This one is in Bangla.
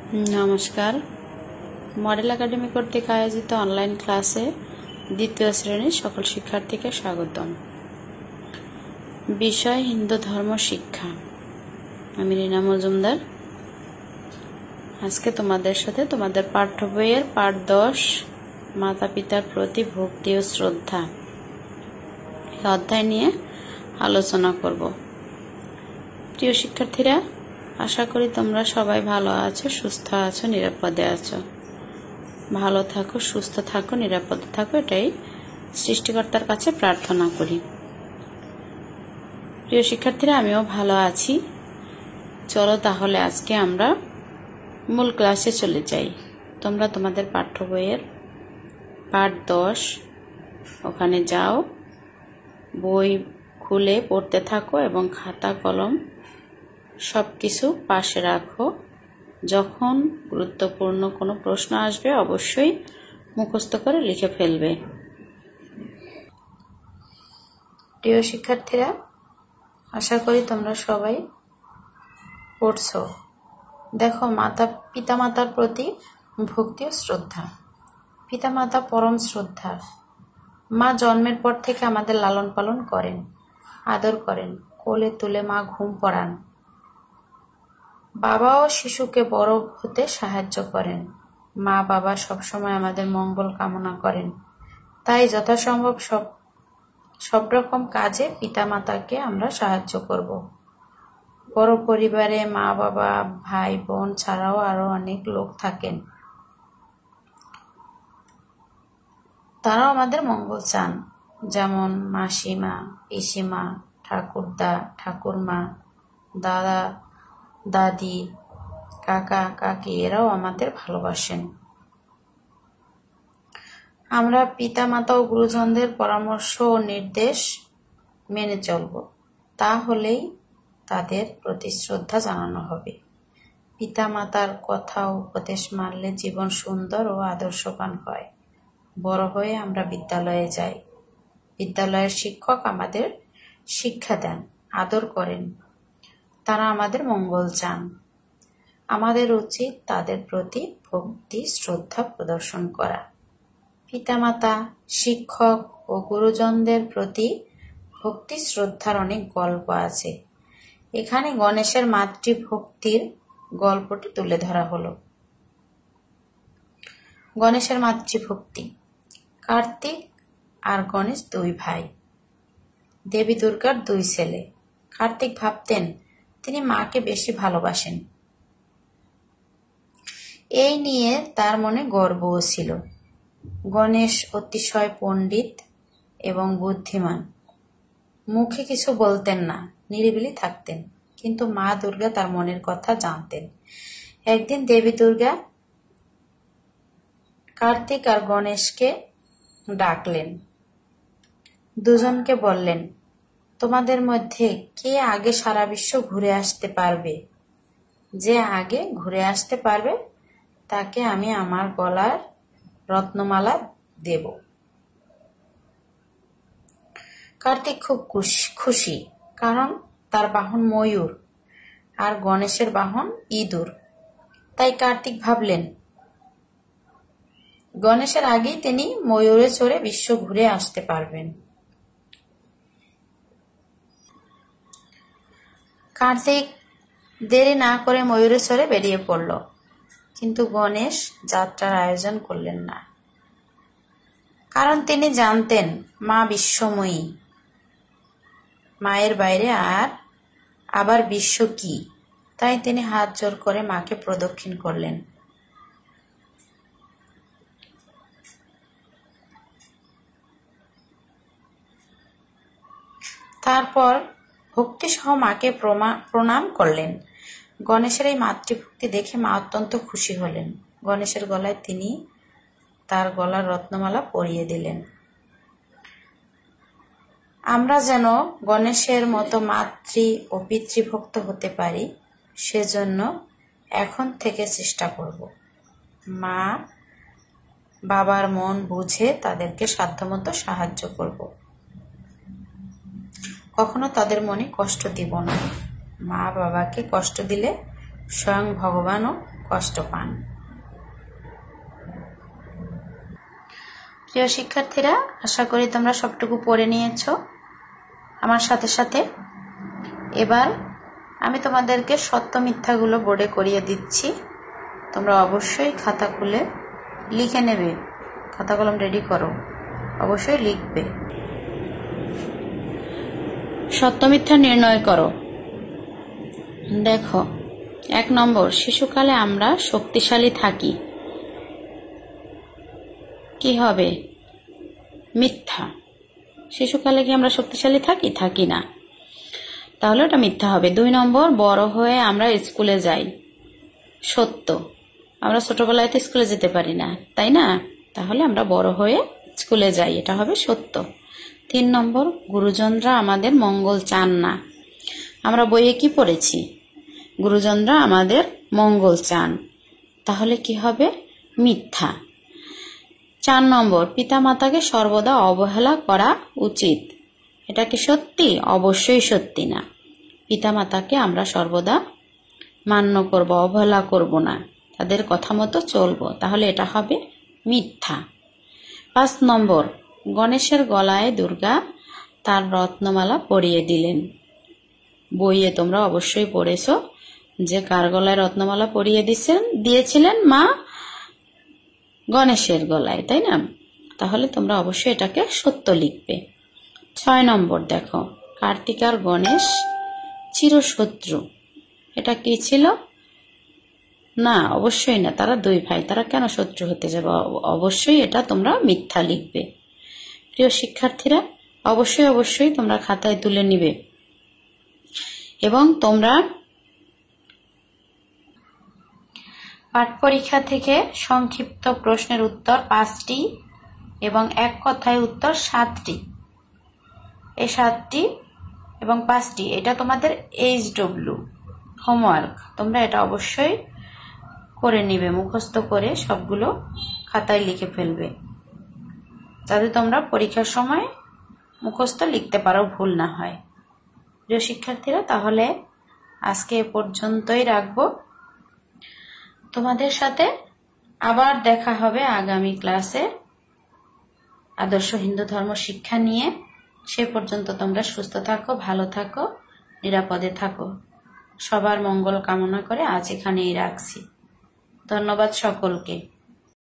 নমস্কার। মডেল একাডেমি কর্তৃক আয়োজিত অনলাইন ক্লাসে দ্বিতীয় শ্রেণীর সকল শিক্ষার্থীকে স্বাগতম। বিষয় হিন্দু ধর্ম শিক্ষা। আমি রিনা মজুমদার। আজকে তোমাদের সাথে তোমাদের পাঠ্য বইয়ের পাঠ 10 মাতা পিতার প্রতি ভক্তি ও শ্রদ্ধা এই অধ্যায় নিয়ে আলোচনা করব। প্রিয় শিক্ষার্থীরা, আশা করি তোমরা সবাই ভালো আছো, সুস্থ আছো, নিরাপদে আছো। ভালো থাকো, সুস্থ থাকো, নিরাপদে থাকো, এটাই সৃষ্টিকর্তার কাছে প্রার্থনা করি। প্রিয় শিক্ষার্থীরা, আমিও ভালো আছি। চলো তাহলে আজকে আমরা মূল ক্লাসে চলে যাই। তোমরা তোমাদের পাঠ্য বইয়ের পাঠ 10 ওখানে যাও, বই খুলে পড়তে থাকো এবং খাতা কলম সব কিছু পাশে রাখো। যখন গুরুত্বপূর্ণ কোনো প্রশ্ন আসবে অবশ্যই মুখস্থ করে লিখে ফেলবে। প্রিয় শিক্ষার্থীরা, আশা করি তোমরা সবাই পড়ছো। দেখো, পিতামাতার প্রতি ভক্তি ও শ্রদ্ধা। পিতামাতা পরম শ্রদ্ধা। মা জন্মের পর থেকে আমাদের লালন পালন করেন, আদর করেন, কোলে তুলে মা ঘুম পড়ান। বাবাও শিশুকে বড় হতে সাহায্য করেন। মা বাবা সবসময় আমাদের মঙ্গল কামনা করেন। তাই যথাসম্ভব সব রকম কাজে পিতামাতাকে আমরা সাহায্য করব। বড় পরিবারে মা বাবা, ভাই বোন ছাড়াও আরো অনেক লোক থাকেন। তারাও আমাদের মঙ্গল চান, যেমন মাসিমা, পিসিমা, ঠাকুরদা, ঠাকুরমা, দাদা, দাদি, কাকা, কাকি, এরাও আমাদের ভালোবাসেন। আমরা পিতামাতা ও গুরুজনদের পরামর্শ ও নির্দেশ মেনে চলব। তাহলেই তাদের প্রতি শ্রদ্ধা জানানো হবে। পিতামাতার কথা ও উপদেশ মানলে জীবন সুন্দর ও আদর্শবান হয়। বড় হয়ে আমরা বিদ্যালয়ে যাই। বিদ্যালয়ের শিক্ষক আমাদের শিক্ষা দেন, আদর করেন। তারা আমাদের মঙ্গল চান। আমাদের উচিত তাদের প্রতি ভক্তি শ্রদ্ধা প্রদর্শন করা। পিতামাতা, শিক্ষক ও গুরুজনদের প্রতি ভক্তি শ্রদ্ধার অনেক গল্প আছে। এখানে গণেশের মাতৃভক্তির গল্পটি তুলে ধরা হলো। গণেশের মাতৃভক্তি। কার্তিক আর গণেশ 2 ভাই, দেবী দুর্গার 2 ছেলে। কার্তিক ভাবতেন তিনি মাকে বেশি ভালোবাসেন। এই নিয়ে তার মনে গর্বও ছিল। গণেশ অতিশয় পণ্ডিত এবং বুদ্ধিমান। মুখে কিছু বলতেন না, নিরিবিলি থাকতেন, কিন্তু মা দুর্গা তার মনের কথা জানতেন। একদিন দেবী দুর্গা কার্তিক আর গণেশকে ডাকলেন। দুজনকে বললেন, তোমাদের মধ্যে কে আগে সারা বিশ্ব ঘুরে আসতে পারবে? যে আগে ঘুরে আসতে পারবে তাকে আমি আমার গলার রত্নমালা দেব। কার্তিক খুব খুশি, কারণ তার বাহন ময়ূর আর গণেশের বাহন ইঁদুর। তাই কার্তিক ভাবলেন গণেশের আগেই তিনি ময়ূরে চড়ে বিশ্ব ঘুরে আসতে পারবেন। কার্তিক দেরি না করে ময়ূরে চড়ে বেরিয়ে পড়ল, কিন্তু গণেশ যাত্রার আয়োজন করলেন না। কারণ তিনি জানতেন মা বিশ্বময়ী, মায়ের বাইরে আবার বিশ্ব কি। তাই তিনি হাত জোর করে মাকে প্রদক্ষিণ করলেন। তারপর ভক্তিসহ মাকে প্রণাম করলেন। গণেশের এই মাতৃভক্তি দেখে মা অত্যন্ত খুশি হলেন। গণেশের গলায় তিনি তার গলার রত্নমালা পরিয়ে দিলেন। আমরা যেন গণেশের মতো মাতৃ ও পিতৃভক্ত হতে পারি, সেজন্য এখন থেকে চেষ্টা করব। মা বাবার মন বুঝে তাদেরকে সাধ্যমতো সাহায্য করব। কখনো তাদের মনে কষ্ট দিব না। মা বাবাকে কষ্ট দিলে স্বয়ং ভগবানও কষ্ট পান। প্রিয় শিক্ষার্থীরা, আশা করি তোমরা সবটুকু পড়ে নিয়েছো আমার সাথে সাথে। এবার আমি তোমাদেরকে সত্য মিথ্যাগুলো বোর্ডে করিয়ে দিচ্ছি। তোমরা অবশ্যই খাতা খুলে লিখে নেবে, খাতা কলম রেডি করো, অবশ্যই লিখবে। সত্য মিথ্যা নির্ণয় করো। দেখো, 1 নম্বর, শিশুকালে আমরা শক্তিশালী থাকি। কি হবে? মিথ্যা। শিশুকালে কি আমরা শক্তিশালী থাকি? থাকি না, তাহলে ওটা মিথ্যা হবে। 2 নম্বর, বড় হয়ে আমরা স্কুলে যাই। সত্য। আমরা ছোটবেলায় তো স্কুলে যেতে পারি না, তাই না? তাহলে আমরা বড় হয়ে স্কুলে যাই, এটা হবে সত্য। 3 নম্বর, গুরুজনরা আমাদের মঙ্গল চান না। আমরা বইয়ে কি পড়েছি? গুরুজনরা আমাদের মঙ্গল চান, তাহলে কি হবে? মিথ্যা। 4 নম্বর, পিতামাতাকে সর্বদা অবহেলা করা উচিত। এটা কি সত্যি? অবশ্যই সত্যি না। পিতামাতাকে আমরা সর্বদা মান্য করব, অবহেলা করব না, তাদের কথা মতো চলবো, তাহলে এটা হবে মিথ্যা। 5 নম্বর, গণেশের গলায় দুর্গা তার রত্নমালা পরিয়ে দিলেন। বইয়ে তোমরা অবশ্যই পড়েছো যে কার গলায় রত্নমালা পরিয়ে দিয়েছিলেন? মা গণেশের গলায়, তাই না? তাহলে তোমরা অবশ্যই এটাকে সত্য লিখবে। 6 নম্বর, দেখো, কার্তিক আর গণেশ চিরশত্রু। এটা কি ছিল? না, অবশ্যই না, তারা 2 ভাই, তারা কেন শত্রু হতে যাবে? অবশ্যই এটা তোমরা মিথ্যা লিখবে। প্রিয় শিক্ষার্থীরা, অবশ্যই অবশ্যই তোমরা খাতায় তুলে নিবে এবং তোমরা পাঠ পরীক্ষা থেকে সংক্ষিপ্ত প্রশ্নের উত্তর 5টি এবং এক কথায় উত্তর 7টি, এই 7টি এবং 5টি এটা তোমাদের HW হোমওয়ার্ক। তোমরা এটা অবশ্যই করে নিবে, মুখস্থ করে সবগুলো খাতায় লিখে ফেলবে, যাতে তোমরা পরীক্ষার সময় মুখস্থ লিখতে পারো, ভুল না হয়। প্রিয় শিক্ষার্থীরা, তাহলে আজকে এ পর্যন্তই রাখবো। তোমাদের সাথে আবার দেখা হবে আগামী ক্লাসে আদর্শ হিন্দু ধর্ম শিক্ষা নিয়ে। সে পর্যন্ত তোমরা সুস্থ থাকো, ভালো থাকো, নিরাপদে থাকো। সবার মঙ্গল কামনা করে আজ এখানেই রাখছি। ধন্যবাদ সকলকে।